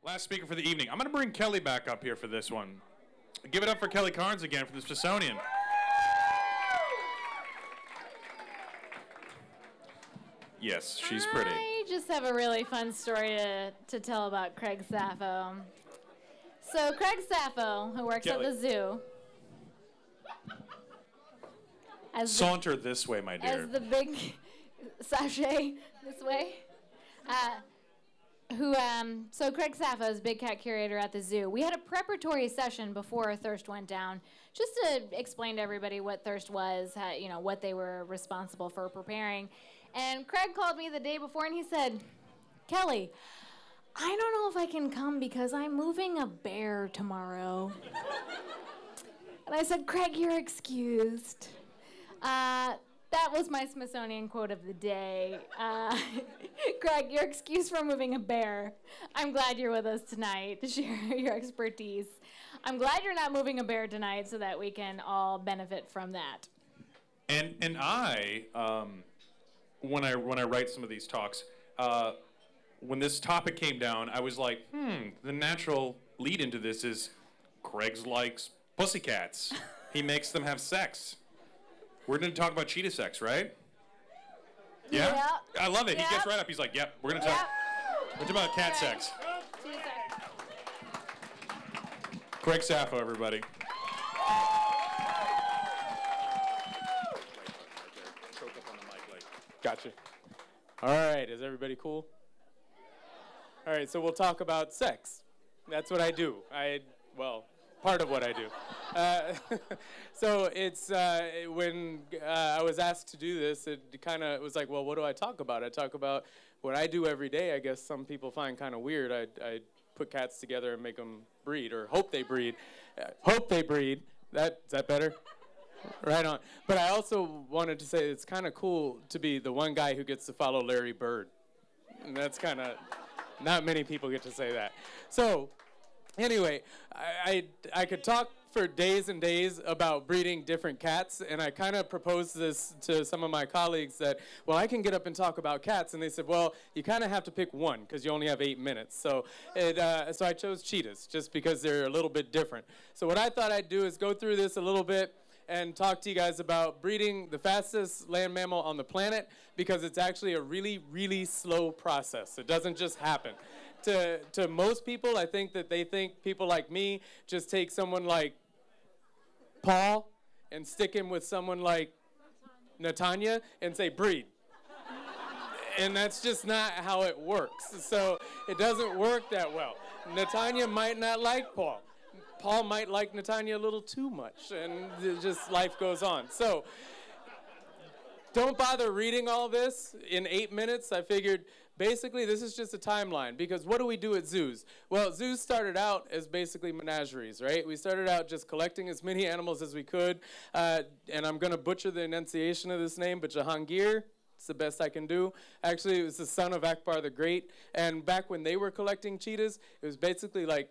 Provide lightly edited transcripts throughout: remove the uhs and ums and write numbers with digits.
Last speaker for the evening. I'm going to bring Kelly back up here for this one. Give it up for Kelly Carnes again from the Smithsonian. Yes, she's pretty. I just have a really fun story to tell about Craig Saffoe. So Craig Saffoe, who works at the zoo. Saunter this way, my dear. As the big sachet this way. So Craig Saffoe is big cat curator at the zoo. We had a preparatory session before Thirst went down, just to explain to everybody what Thirst was, what they were responsible for preparing. And Craig called me the day before and he said, "Kelly, I don't know if I can come because I'm moving a bear tomorrow." And I said, "Craig, you're excused." That was my Smithsonian quote of the day. Craig, you're excused for moving a bear. I'm glad you're with us tonight to share your expertise. I'm glad you're not moving a bear tonight so that we can all benefit from that. And I, when I write some of these talks, when this topic came down, I was like, the natural lead into this is Craig likes pussycats. He makes them have sex. We're going to talk about cheetah sex, right? Yeah? Yep. I love it. Yep. He gets right up. He's like, yep, we're going to talk about cat sex. Craig Saffoe, everybody. Gotcha. All right, is everybody cool? All right, so we'll talk about sex. That's what I do. Well, part of what I do. So it's when I was asked to do this, it kind of was like, well, what do I talk about? I talk about what I do every day. I guess some people find kind of weird. I put cats together and make them breed, or hope they breed. Hope they breed. Is that better? Right on. But I also wanted to say it's kind of cool to be the one guy who gets to follow Larry Bird. And that's kind of, not many people get to say that. So anyway, I could talk for days and days about breeding different cats, and I kind of proposed this to some of my colleagues that, well, I can get up and talk about cats, and they said, well, you kind of have to pick one because you only have 8 minutes. So I chose cheetahs just because they're a little bit different. So what I thought I'd do is go through this a little bit and talk to you guys about breeding the fastest land mammal on the planet, because it's actually a really, really slow process. It doesn't just happen. To most people, I think that they think people like me just take someone like Paul and stick him with someone like Natanya and say, breed. And that's just not how it works. So it doesn't work that well. Natanya might not like Paul. Paul might like Natanya a little too much, and just life goes on. So don't bother reading all this in 8 minutes. I figured basically this is just a timeline, because what do we do at zoos? Well, zoos started out as basically menageries, right? We started out just collecting as many animals as we could, and I'm going to butcher the enunciation of this name, but Jahangir, it's the best I can do. Actually, it was the son of Akbar the Great, and back when they were collecting cheetahs, it was basically like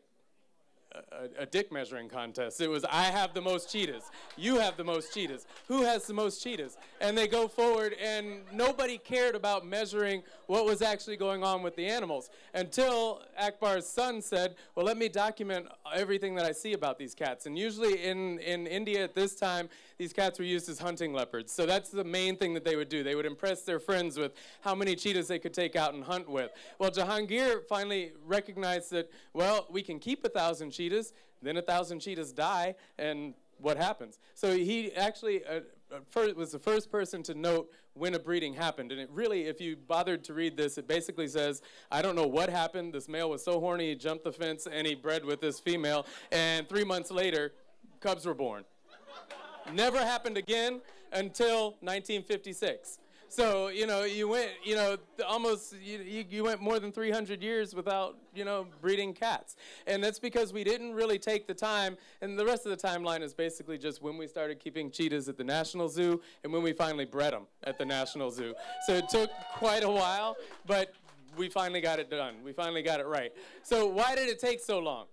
a dick measuring contest. It was, I have the most cheetahs. You have the most cheetahs. Who has the most cheetahs? And they go forward, and nobody cared about measuring what was actually going on with the animals until Akbar's son said, well, let me document everything that I see about these cats. And usually in India at this time, these cats were used as hunting leopards. So that's the main thing that they would do. They would impress their friends with how many cheetahs they could take out and hunt with. Well, Jahangir finally recognized that, well, we can keep 1,000 cheetahs, then 1,000 cheetahs die, and what happens? So he actually was the first person to note when a breeding happened. And it really, if you bothered to read this, it basically says, I don't know what happened. This male was so horny, he jumped the fence, and he bred with this female. And 3 months later, cubs were born. Never happened again until 1956. So, you went, you went more than 300 years without, breeding cats. And that's because we didn't really take the time, and the rest of the timeline is basically just when we started keeping cheetahs at the National Zoo and when we finally bred them at the National Zoo. So it took quite a while, but we finally got it done. We finally got it right. So why did it take so long?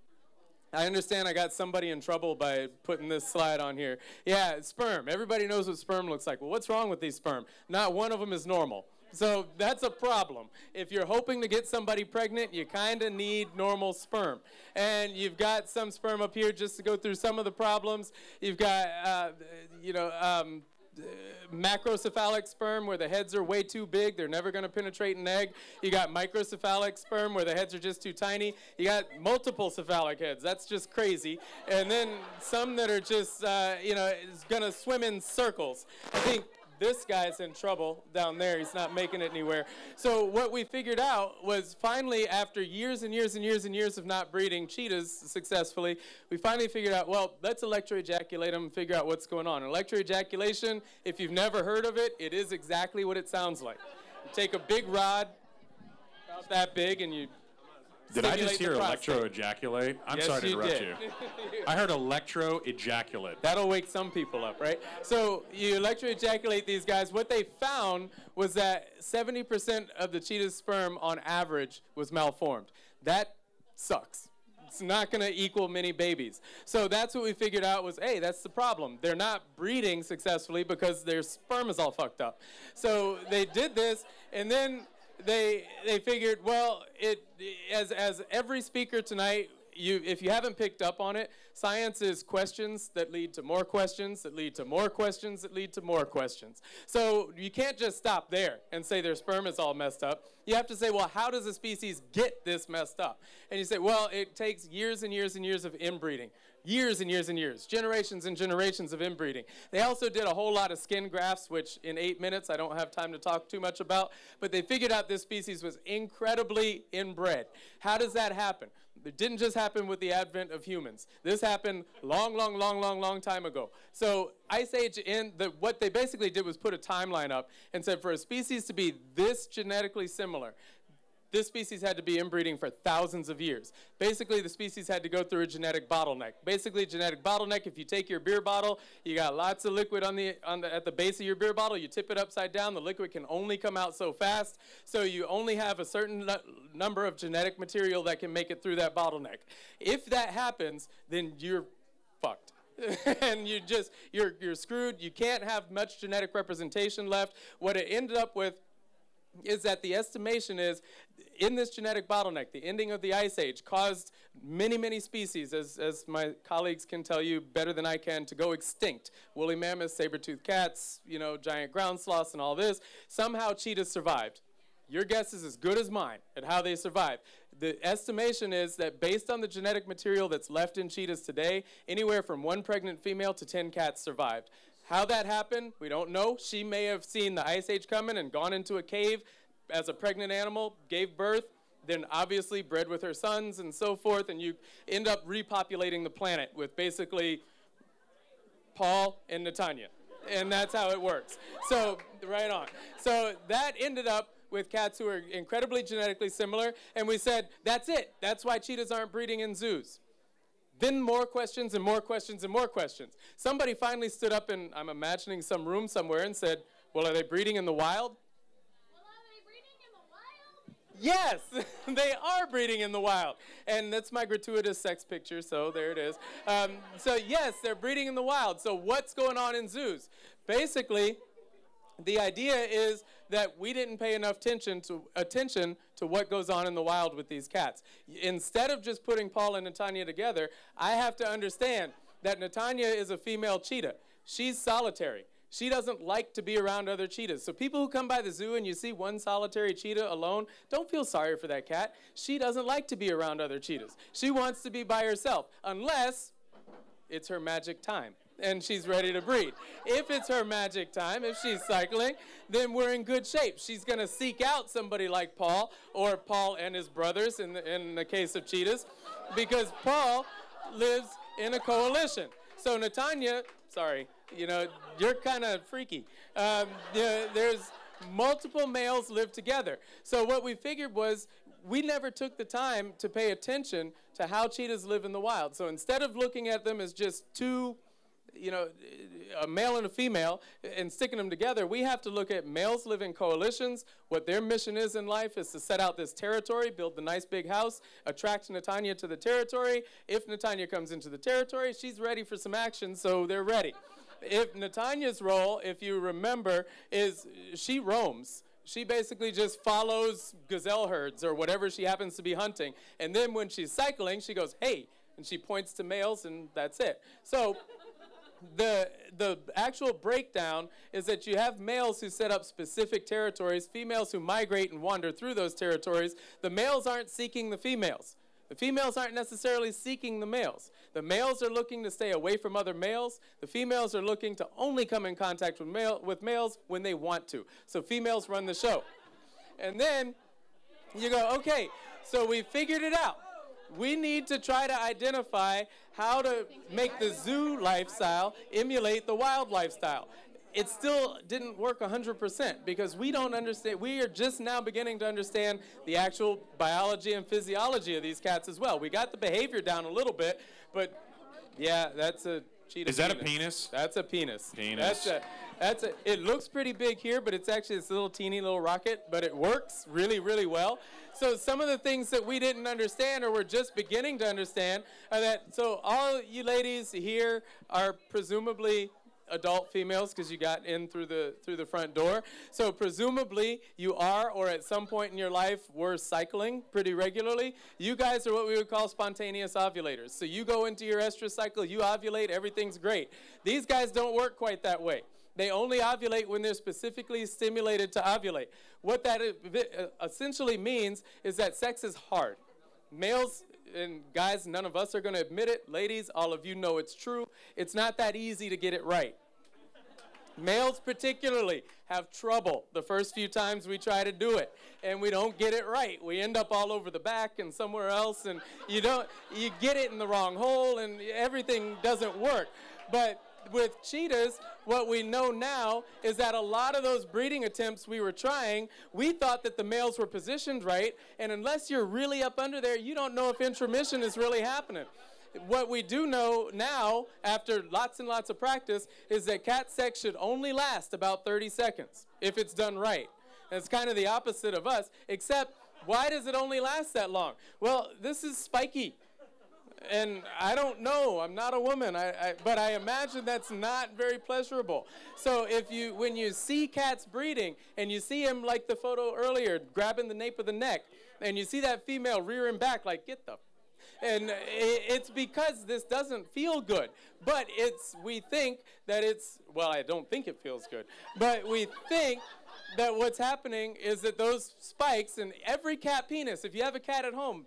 I understand I got somebody in trouble by putting this slide on here. Yeah, sperm. Everybody knows what sperm looks like. Well, what's wrong with these sperm? Not one of them is normal. So that's a problem. If you're hoping to get somebody pregnant, you kind of need normal sperm. And you've got some sperm up here just to go through some of the problems. You've got, macrocephalic sperm where the heads are way too big. They're never going to penetrate an egg. You got microcephalic sperm where the heads are just too tiny. You got multiple cephalic heads. That's just crazy. And then some that are just, is going to swim in circles. I think this guy's in trouble down there. He's not making it anywhere. So what we figured out was finally, after years and years and years and years of not breeding cheetahs successfully, we finally figured out, well, let's electroejaculate them and figure out what's going on. Electroejaculation, if you've never heard of it, it is exactly what it sounds like. You take a big rod, about that big, and you Did I just hear electroejaculate? I'm yes, sorry to interrupt did. you. I heard electroejaculate. That'll wake some people up, right? So you electroejaculate these guys. What they found was that 70% of the cheetah's sperm on average was malformed. That sucks. It's not going to equal many babies. So that's what we figured out was, hey, that's the problem. They're not breeding successfully because their sperm is all fucked up. So they did this, and then they figured, well, as every speaker tonight, if you haven't picked up on it, science is questions that lead to more questions, that lead to more questions, that lead to more questions. So you can't just stop there and say their sperm is all messed up. You have to say, well, how does a species get this messed up? And you say, well, it takes years and years and years of inbreeding. Years and years and years, generations and generations of inbreeding. They also did a whole lot of skin grafts, which in 8 minutes I don't have time to talk too much about, but they figured out this species was incredibly inbred. How does that happen? It didn't just happen with the advent of humans. This happened long time ago. So Ice Age, what they basically did was put a timeline up and said for a species to be this genetically similar, this species had to be inbreeding for thousands of years. Basically, the species had to go through a genetic bottleneck. Basically, a genetic bottleneck, if you take your beer bottle, you got lots of liquid at the base of your beer bottle, you tip it upside down, the liquid can only come out so fast, so you only have a certain number of genetic material that can make it through that bottleneck. If that happens, then you're fucked. And you're screwed. You can't have much genetic representation left. What it ended up with is that the estimation is in this genetic bottleneck, the ending of the Ice Age caused many species, as my colleagues can tell you better than I can, to go extinct. Woolly mammoths, saber-toothed cats, giant ground sloths and all this. Somehow cheetahs survived. Your guess is as good as mine at how they survived. The estimation is that based on the genetic material that's left in cheetahs today, anywhere from 1 pregnant female to 10 cats survived. How that happened, we don't know. She may have seen the Ice Age coming and gone into a cave as a pregnant animal, gave birth, then obviously bred with her sons and so forth, and you end up repopulating the planet with basically Paul and Netanya. And that's how it works. So, right on. So that ended up with cats who are incredibly genetically similar, and we said, that's it. That's why cheetahs aren't breeding in zoos. Then more questions and more questions and more questions. Somebody finally stood up in, I'm imagining, some room somewhere and said, well, are they breeding in the wild? Well, are they breeding in the wild? Yes, they are breeding in the wild. And that's my gratuitous sex picture, so there it is. So yes, they're breeding in the wild. So what's going on in zoos? Basically, the idea is that we didn't pay enough attention to what goes on in the wild with these cats. Instead of just putting Paul and Netanya together, I have to understand that Netanya is a female cheetah. She's solitary. She doesn't like to be around other cheetahs. So people who come by the zoo and you see one solitary cheetah alone, don't feel sorry for that cat. She doesn't like to be around other cheetahs. She wants to be by herself, unless it's her magic time and she's ready to breed. If it's her magic time, if she's cycling, then we're in good shape. She's going to seek out somebody like Paul, or Paul and his brothers in the case of cheetahs, because Paul lives in a coalition. So Netanya, sorry, you're kind of freaky. There's multiple males live together. So what we figured was we never took the time to pay attention to how cheetahs live in the wild. So instead of looking at them as just two, a male and a female, and sticking them together, we have to look at males live in coalitions. What their mission is in life is to set out this territory, build the nice big house, attract Netanya to the territory. If Netanya comes into the territory, she's ready for some action, so they're ready. If Netanya's role, if you remember, is she roams. she basically just follows gazelle herds or whatever she happens to be hunting. And then when she's cycling, she goes, hey, and she points to males, and that's it. So the actual breakdown is that you have males who set up specific territories, females who migrate and wander through those territories. The males aren't seeking the females. The females aren't necessarily seeking the males. The males are looking to stay away from other males. The females are looking to only come in contact with males when they want to. So females run the show. And then you go, okay, so we figured it out. We need to try to identify how to make the zoo lifestyle emulate the wild lifestyle. It still didn't work 100% because we don't understand. We are just now beginning to understand the actual biology and physiology of these cats as well. We got the behavior down a little bit, but yeah, that's a cheetah. Is that a penis? That's a penis. Penis. It looks pretty big here, but it's actually this little teeny little rocket, but it works really, really well. So some of the things that we didn't understand or we're just beginning to understand are that, so all you ladies here are presumably adult females because you got in through the front door. So presumably you are, or at some point in your life were cycling pretty regularly. You guys are what we would call spontaneous ovulators. So you go into your estrus cycle, you ovulate, everything's great. These guys don't work quite that way. They only ovulate when they're specifically stimulated to ovulate. What that essentially means is that sex is hard. Males and guys, none of us are going to admit it. Ladies, all of you know it's true. It's not that easy to get it right. Males particularly have trouble the first few times we try to do it, and we don't get it right. We end up all over the back and somewhere else, and you get it in the wrong hole, and everything doesn't work. But with cheetahs, what we know now is that a lot of those breeding attempts we were trying, we thought that the males were positioned right, and unless you're really up under there, you don't know if intromission is really happening. What we do know now, after lots and lots of practice, is that cat sex should only last about 30 seconds if it's done right. And it's kind of the opposite of us, except why does it only last that long? Well, this is spiky. And I don't know, I'm not a woman, but I imagine that's not very pleasurable. So when you see cats breeding, and you see them like the photo earlier, grabbing the nape of the neck, and you see that female rearing back like, get the... And it's because this doesn't feel good. But we think that well, I don't think it feels good, but we think that what's happening is that those spikes in every cat penis, if you have a cat at home,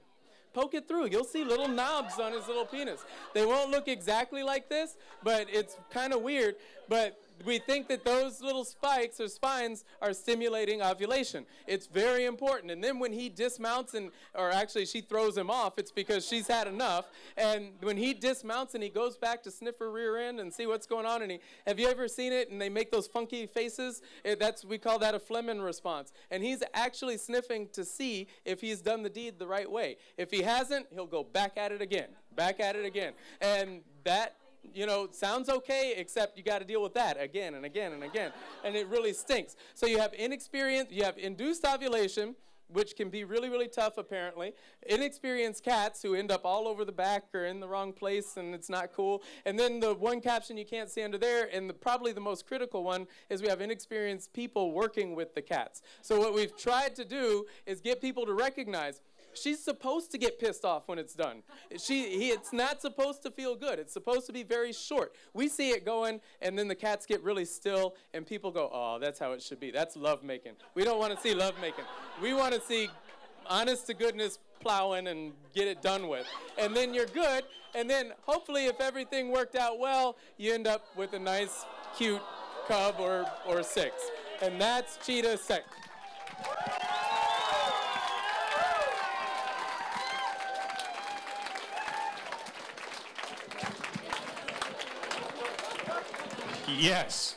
poke it through. You'll see little knobs on his little penis. They won't look exactly like this, but it's kind of weird. But we think that those little spikes or spines are stimulating ovulation. It's very important. And then when he dismounts, or actually she throws him off, it's because she's had enough. And when he dismounts and he goes back to sniff her rear end and see what's going on, have you ever seen it? And they make those funky faces. We call that a Fleming response. And he's actually sniffing to see if he's done the deed the right way. If he hasn't, he'll go back at it again, back at it again. And that, sounds okay, except you got to deal with that again and again and again, and it really stinks. So you have induced ovulation, which can be really, really tough apparently. Inexperienced cats who end up all over the back or in the wrong place, and it's not cool. And then the one caption you can't see under there, and probably the most critical one, is we have inexperienced people working with the cats. So what we've tried to do is get people to recognize she's supposed to get pissed off when it's done. It's not supposed to feel good. It's supposed to be very short. We see it going, and then the cats get really still, and people go, oh, that's how it should be. That's lovemaking. We don't want to see lovemaking. We want to see honest-to-goodness plowing and get it done with. And then you're good, and then hopefully if everything worked out well, you end up with a nice, cute cub or six. And that's cheetah sex. Yes.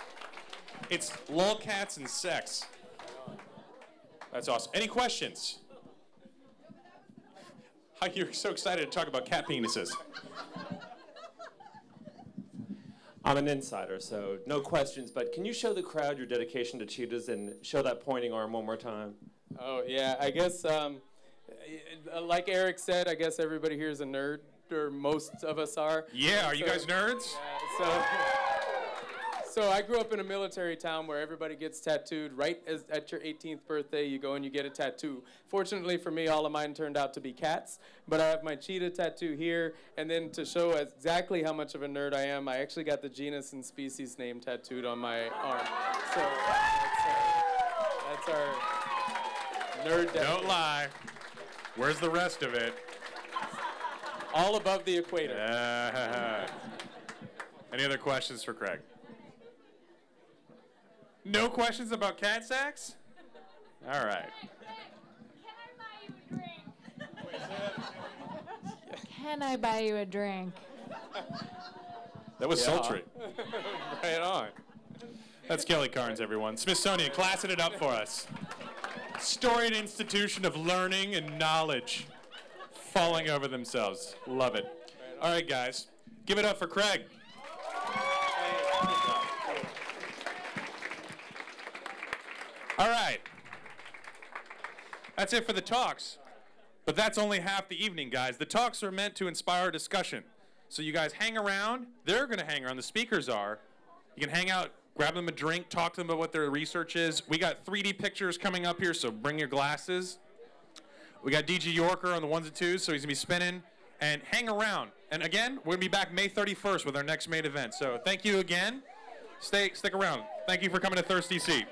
It's lolcats and sex. That's awesome. Any questions? How you're so excited to talk about cat penises. I'm an insider, so no questions, but can you show the crowd your dedication to cheetahs and show that pointing arm one more time? Oh, yeah. I guess, like Eric said, I guess everybody here is a nerd, or most of us are. Yeah, are you guys nerds? Yeah, So I grew up in a military town where everybody gets tattooed. Right at your 18th birthday, you go and you get a tattoo. Fortunately for me, all of mine turned out to be cats. But I have my cheetah tattoo here. And then to show exactly how much of a nerd I am, I actually got the genus and species name tattooed on my arm. So that's our nerd tattoo. Don't lie. Where's the rest of it? All above the equator. Any other questions for Craig? No questions about cat sacks? All right. Can I buy you a drink? That was sultry. Right on. That's Kelly Carnes, everyone. Smithsonian, classing it up for us. Storied institution of learning and knowledge. Falling over themselves. Love it. All right, guys. Give it up for Craig. All right. That's it for the talks. But that's only half the evening, guys. The talks are meant to inspire discussion. So you guys hang around. They're going to hang around. The speakers are. You can hang out, grab them a drink, talk to them about what their research is. We got 3D pictures coming up here, so bring your glasses. We got DG Yorker on the ones and twos, so he's going to be spinning. And hang around. And again, we're going to be back May 31st with our next main event. So thank you again. Stick around. Thank you for coming to Thirsty Seat.